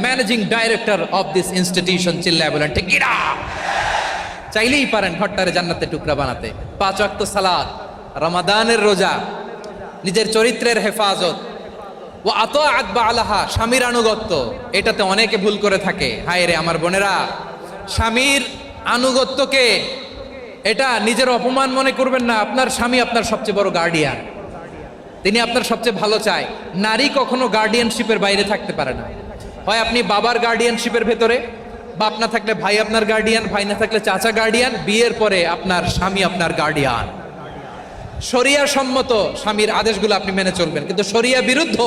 Managing director of this institution, চিল্লায় বলেন ঠিক কিনা? চাইলেই পারেন ঘরটারে জান্নাতের টুকরা বানাতে। 5 ওয়াক্ত সালাত, রমাদানের রোজা, নিজের চরিত্রের হেফাজত, ও আতাআত বালাহা, স্বামীর আনুগত্য। এটাতে অনেকে ভুল করে থাকে। হায় রে আমার বোনেরা, স্বামীর আনুগত্যকে এটা নিজের অপমান মনে করবেন না। আপনার স্বামী আপনার সবচেয়ে বড় গার্ডিয়ান, তিনি আপনার সবচেয়ে ভালো চায়। নারী কখনো গার্ডিয়ানশিপের বাইরে থাকতে পারে না। হয় আপনি বাবার গার্ডিয়ানশিপের ভেতরে, বাপ না থাকলে ভাই আপনার গার্ডিয়ান, ভাই না থাকলে চাচা গার্ডিয়ান, বিয়ের পরে আপনার স্বামী আপনার গার্ডিয়ান। শরিয়া সম্মত স্বামীর আদেশগুলো আপনি মেনে চলবেন, কিন্তু শরিয়া বিরুদ্ধ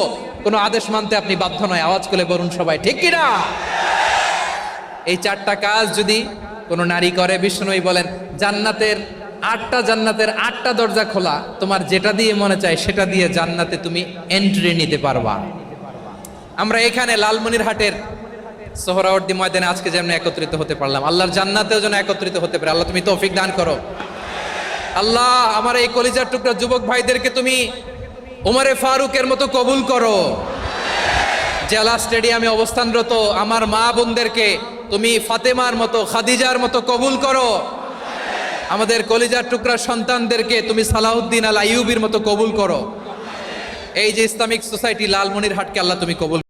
কোনো আদেশ মানতে আপনি বাধ্য নয়। আওয়াজ করে বলুন সবাই ঠিক কিনা? এই 4টা কাজ যদি কোনো নারী করে, বিষ্ণুই বলেন জান্নাতের 8টা দরজা খোলা, তোমার যেটা দিয়ে মনে চায় সেটা দিয়ে জান্নাতে তুমি এন্ট্রি নিতে পারবা। আমরা এখানে লালমনিরহাটের সোহরাওয়ার্দী ময়দানে আজকে যেমন একত্রিত হতে পারলাম, আল্লাহর জান্নাতেও যেন একত্রিত হতে পারে। আল্লাহ তুমি তৌফিক দান করো। আল্লাহ আমার এই কলিজার টুকরা যুবক ভাইদেরকে তুমি ওমরে ফারুকের মতো কবুল করো। জেলা স্টেডিয়ামে অবস্থানরত আমার মা বোনদেরকে তুমি ফাতেমার মতো, খাদিজার মতো কবুল করো। আমাদের কলিজার টুকরা সন্তানদেরকে তুমি সালাউদ্দিন আল আইয়ুবীর মতো কবুল করো। এই যে ইসলামিক সোসাইটি লালমনিরহাটকে আল্লাহ তুমি কবুল